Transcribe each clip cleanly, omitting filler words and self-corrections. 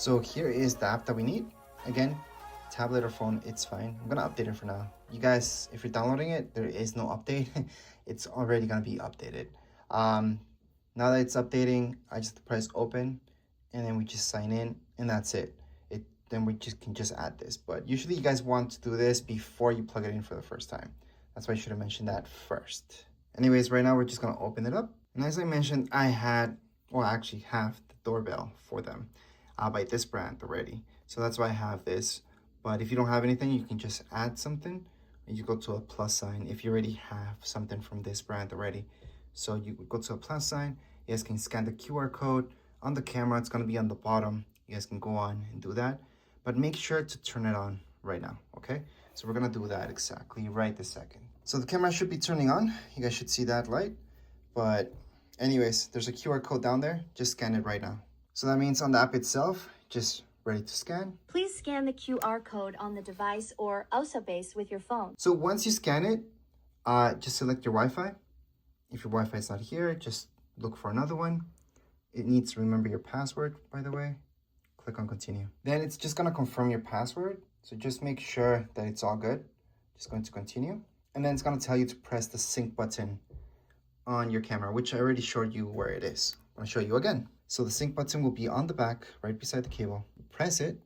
So here is the app that we need. Again, tablet or phone, it's fine. I'm gonna update it for now. You guys, if you're downloading it, there is no update. It's already gonna be updated. Now that it's updating, I just press open and then we just sign in and that's it. Then we can just add this. But usually you guys want to do this before you plug it in for the first time. That's why I should have mentioned that first. Anyways, right now we're just gonna open it up. And as I mentioned, I actually have the doorbell for them by this brand already. So that's why I have this. But if you don't have anything, you can just add something. And you go to a plus sign if you already have something from this brand already. So you go to a plus sign, you guys can scan the QR code on the camera. It's gonna be on the bottom. You guys can go on and do that. But make sure to turn it on right now, okay? So we're gonna do that exactly right this second. So the camera should be turning on. You guys should see that light. But anyways, there's a QR code down there. Just scan it right now. So that means on the app itself, just ready to scan. Please scan the QR code on the device or AOSU base with your phone. So once you scan it, just select your Wi-Fi. If your Wi-Fi is not here, just look for another one. It needs to remember your password, by the way. Click on continue. Then it's just gonna confirm your password. So just make sure that it's all good. Just going to continue. And then it's gonna tell you to press the sync button on your camera, which I already showed you where it is. I'm gonna show you again. So the sync button will be on the back, right beside the cable. Press it,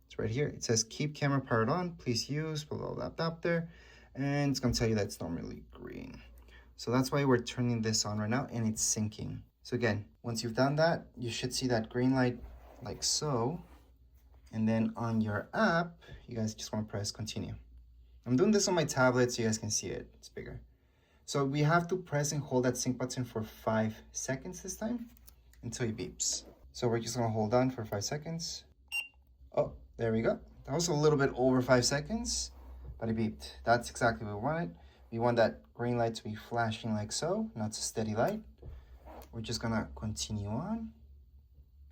it's right here. It says keep camera powered on, please use, blah, blah, blah, blah, there. And it's gonna tell you that it's normally green. So that's why we're turning this on right now and it's syncing. So again, once you've done that, you should see that green light like so. And then on your app, you guys just wanna press continue. I'm doing this on my tablet so you guys can see it, it's bigger. So we have to press and hold that sync button for 5 seconds this time until it beeps. So we're just gonna hold on for 5 seconds. Oh, there we go. That was a little bit over 5 seconds, but it beeped. That's exactly what we wanted. We want that green light to be flashing like so, not a steady light. We're just gonna continue on.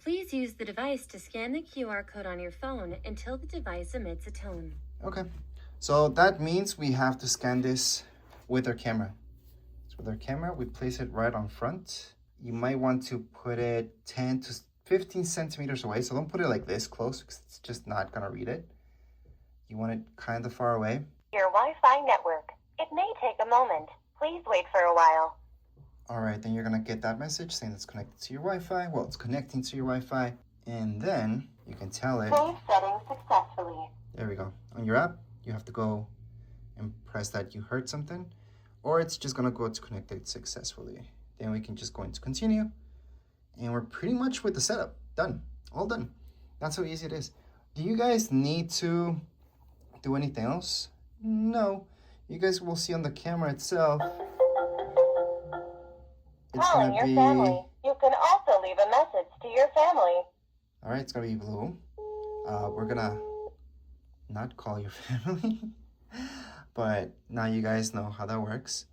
Please use the device to scan the QR code on your phone until the device emits a tone. Okay, so that means we have to scan this with our camera. So with our camera, we place it right on front. You might want to put it 10 to 15 centimeters away. So don't put it like this close because it's just not gonna read it. You want it kind of far away. Your Wi-Fi network. It may take a moment. Please wait for a while. All right, then you're gonna get that message saying it's connected to your Wi-Fi. Well, it's connecting to your Wi-Fi. And then you can tell it. Save settings successfully. There we go. On your app, you have to go and press that you heard something, or it's just gonna go to connected successfully. Then we can just go into continue. And we're pretty much with the setup. Done. All done. That's how easy it is. Do you guys need to do anything else? No. You guys will see on the camera itself. It's Calling your family. You can also leave a message to your family. All right, it's gonna be blue. We're gonna not call your family, but now you guys know how that works.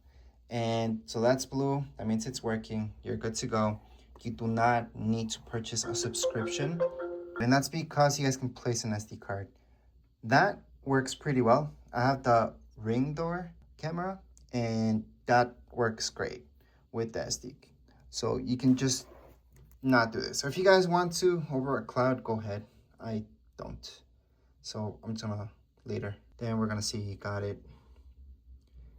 And so that's blue. That means it's working. You're good to go. You do not need to purchase a subscription. And that's because you guys can place an SD card. That works pretty well. I have the Ring Door camera and that works great with the SD. So you can just not do this. So if you guys want to over a cloud, go ahead. I don't. So I'm just gonna later. Then we're gonna see, got it.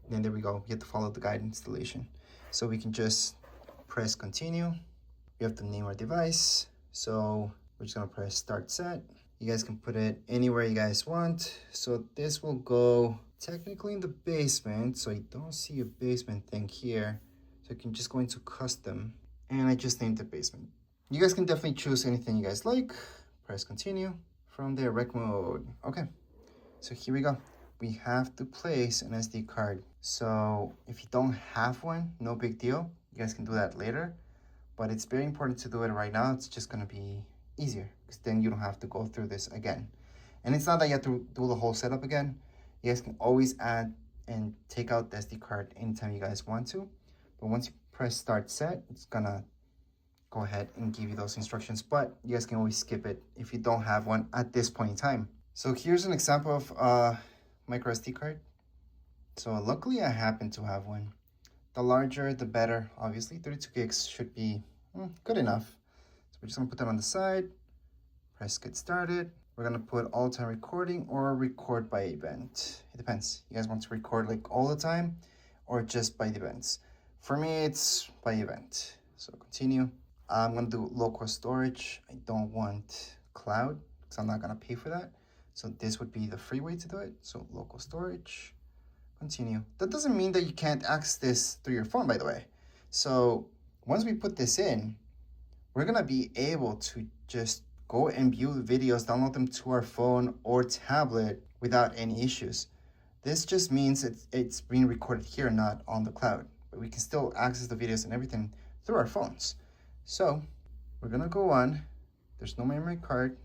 Then there we go. We have to follow the guide installation. So we can just press continue. We have to name our device. So we're just gonna press start set. You guys can put it anywhere you guys want. So this will go technically in the basement. So you don't see a basement thing here. So you can just go into custom and I just named the basement. You guys can definitely choose anything you guys like. Press continue from there, rec mode. Okay, so here we go. We have to place an SD card. So if you don't have one, no big deal. You guys can do that later, but it's very important to do it right now. It's just gonna be easier because then you don't have to go through this again. And it's not that you have to do the whole setup again. You guys can always add and take out the SD card anytime you guys want to. But once you press start set, it's gonna go ahead and give you those instructions, but you guys can always skip it if you don't have one at this point in time. So here's an example of micro SD card. So luckily I happen to have one. The larger, the better, obviously. 32 gigs should be good enough. So we're just gonna put that on the side, Press get started. We're gonna put all time recording or record by event. It depends. You guys want to record like all the time or just by the events? For me, it's by event. So continue. I'm gonna do local storage. I don't want cloud because I'm not gonna pay for that. So this would be the free way to do it. So local storage, continue. That doesn't mean that you can't access this through your phone, by the way. So once we put this in, we're gonna be able to just go and view videos, download them to our phone or tablet without any issues. This just means it's being recorded here, not on the cloud. But we can still access the videos and everything through our phones. So we're gonna go on. There's no memory card.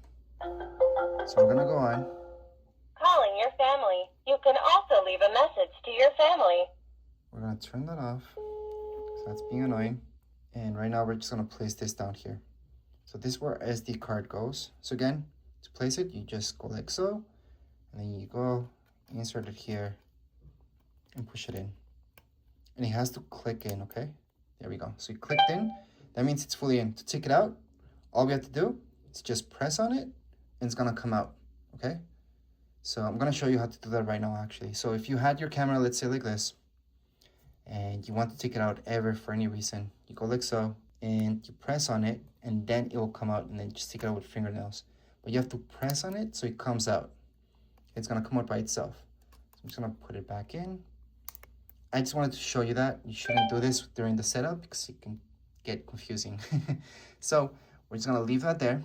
So we're gonna go on. Calling your family. You can also leave a message to your family. We're gonna turn that off. So that's being annoying. And right now we're just gonna place this down here. So this is where SD card goes. So again, to place it, you just go like so, and then you go insert it here and push it in. And it has to click in, okay? There we go. So you clicked in, that means it's fully in. To take it out, all we have to do is just press on it and it's gonna come out, okay? So I'm gonna show you how to do that right now actually. So if you had your camera, let's say like this, and you want to take it out ever for any reason, you go like so, and you press on it, and then it will come out, and then just take it out with fingernails. But you have to press on it so it comes out. It's gonna come out by itself. So I'm just gonna put it back in. I just wanted to show you that. You shouldn't do this during the setup because it can get confusing. So we're just gonna leave that there,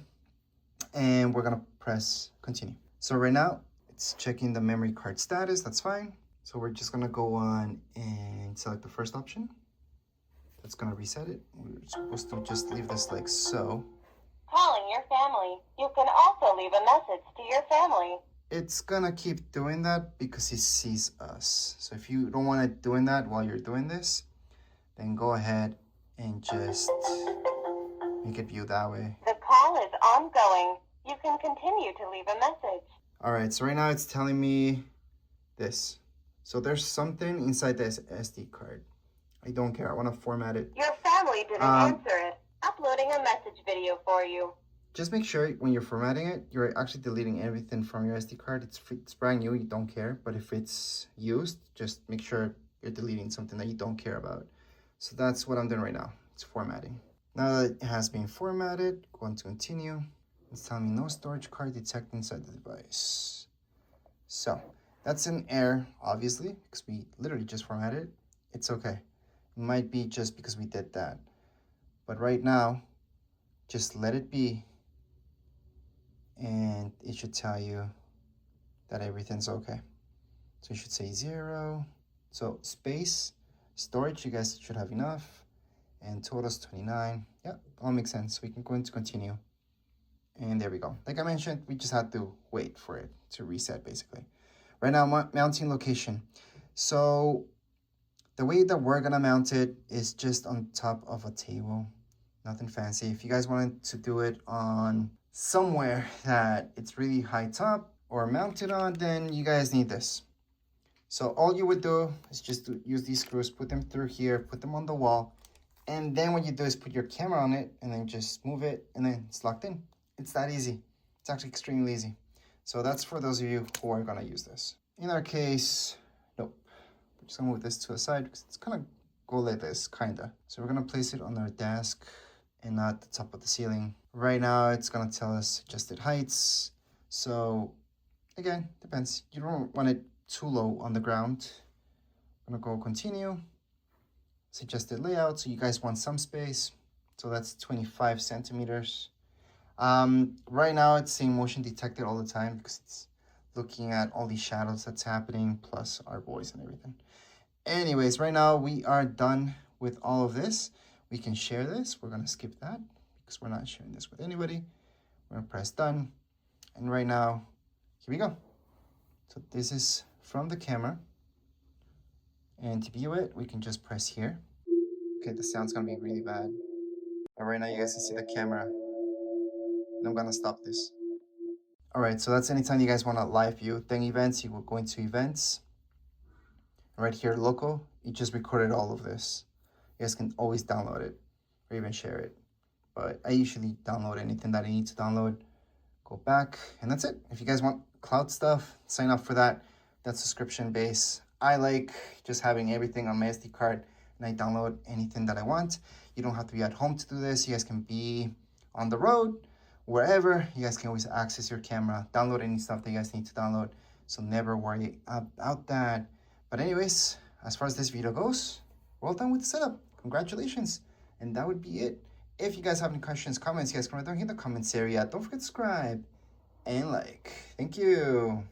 and we're gonna press continue. So right now, it's checking the memory card status, that's fine. So we're just gonna go on and select the first option. That's gonna reset it. We're supposed to just leave this like so. Calling your family. You can also leave a message to your family. It's gonna keep doing that because it sees us. So if you don't want it doing that while you're doing this, then go ahead and just make it view that way. The call is ongoing. You can continue to leave a message. All right, so right now it's telling me this. So there's something inside this SD card. I don't care, I wanna format it. Your family didn't answer it. Uploading a message video for you. Just make sure when you're formatting it, you're actually deleting everything from your SD card. It's brand new, you don't care. But if it's used, just make sure you're deleting something that you don't care about. So that's what I'm doing right now. It's formatting. Now that it has been formatted, go on to continue. It's telling me no storage card detected inside the device. So that's an error, obviously, because we literally just formatted it. It's okay. It might be just because we did that. But right now, just let it be. And it should tell you that everything's okay. So you should say 0. So space, storage, you guys should have enough. And total's 29. Yeah, all makes sense. We can go into continue. And there we go. Like I mentioned, we just had to wait for it to reset basically. Right now, mounting location. So the way that we're gonna mount it is just on top of a table. Nothing fancy. If you guys wanted to do it on somewhere that it's really high top or mounted on, then you guys need this. So all you would do is just to use these screws, put them through here, put them on the wall, and then what you do is put your camera on it and then just move it and then it's locked in. It's that easy. It's actually extremely easy. So that's for those of you who are gonna use this. In our case, nope. We're just gonna move this to the side because it's gonna go like this, kinda. So we're gonna place it on our desk and not the top of the ceiling. Right now, it's gonna tell us adjusted heights. So again, depends. You don't want it too low on the ground. I'm gonna go continue. It's adjusted layout, so you guys want some space. So that's 25 centimeters. Right now, it's saying motion detected all the time because it's looking at all these shadows that's happening, plus our voice and everything. Anyways, right now we are done with all of this. We can share this. We're gonna skip that because we're not sharing this with anybody. We're gonna press done. And right now, here we go. So this is from the camera. And to view it, we can just press here. Okay, the sound's gonna be really bad. But right now you guys can see the camera. And I'm gonna stop this. All right, so that's anytime you guys wanna live view thing events, you will go into events. Right here, local, you just recorded all of this. You guys can always download it or even share it. But I usually download anything that I need to download, Go back, and that's it. If you guys want cloud stuff, sign up for that. That's subscription based. I like just having everything on my SD card, and I download anything that I want. You don't have to be at home to do this. You guys can be on the road, wherever. You guys can always access your camera, download any stuff that you guys need to download. So never worry about that. But anyways, as far as this video goes, we're all done with the setup. Congratulations. And that would be it. If you guys have any questions, comments, you guys can write down in the comments area. Don't forget to subscribe and like. Thank you.